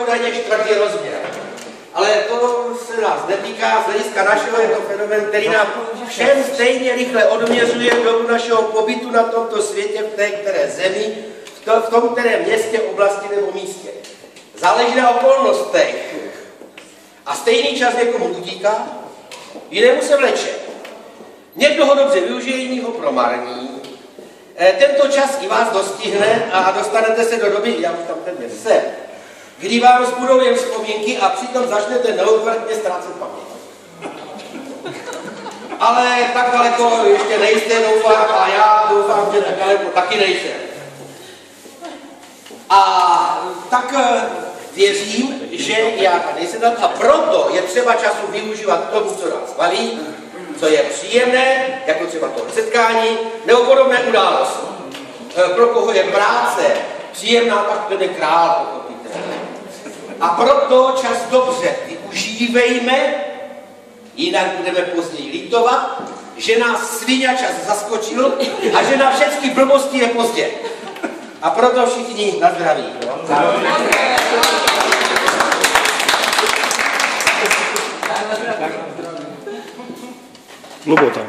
údajně 4. rozměr. Ale to se nás netýká, z hlediska našeho je to fenomén, který nám všem stejně rychle odměřuje dobu našeho pobytu na tomto světě, v té které zemi, v tom kterém městě, oblasti nebo místě. Záleží na okolnostech. A stejný čas někomu utíká, jinému se vleče. Někdo ho dobře využije, jiný ho promarní. Tento čas i vás dostihne a dostanete se do doby, já už tam ten jsem, kdy vám zbudou jen vzpomínky a přitom začnete neodvratně ztrácet paměť. Ale tak daleko ještě nejste, doufám, a já doufám, že tak daleko taky nejsem. A tak věřím, že já tady nejsem tak, a proto je třeba času využívat k tomu, co nás baví, co je příjemné, jako třeba to setkání, nebo podobné události. Pro koho je práce příjemná, tak ten je král, pochopíte. A proto čas dobře využívejme, jinak budeme později litovat, že nás sviňačas zaskočil a že na všechny blbosti je pozdě. A proto všichni na zdraví. Lubota.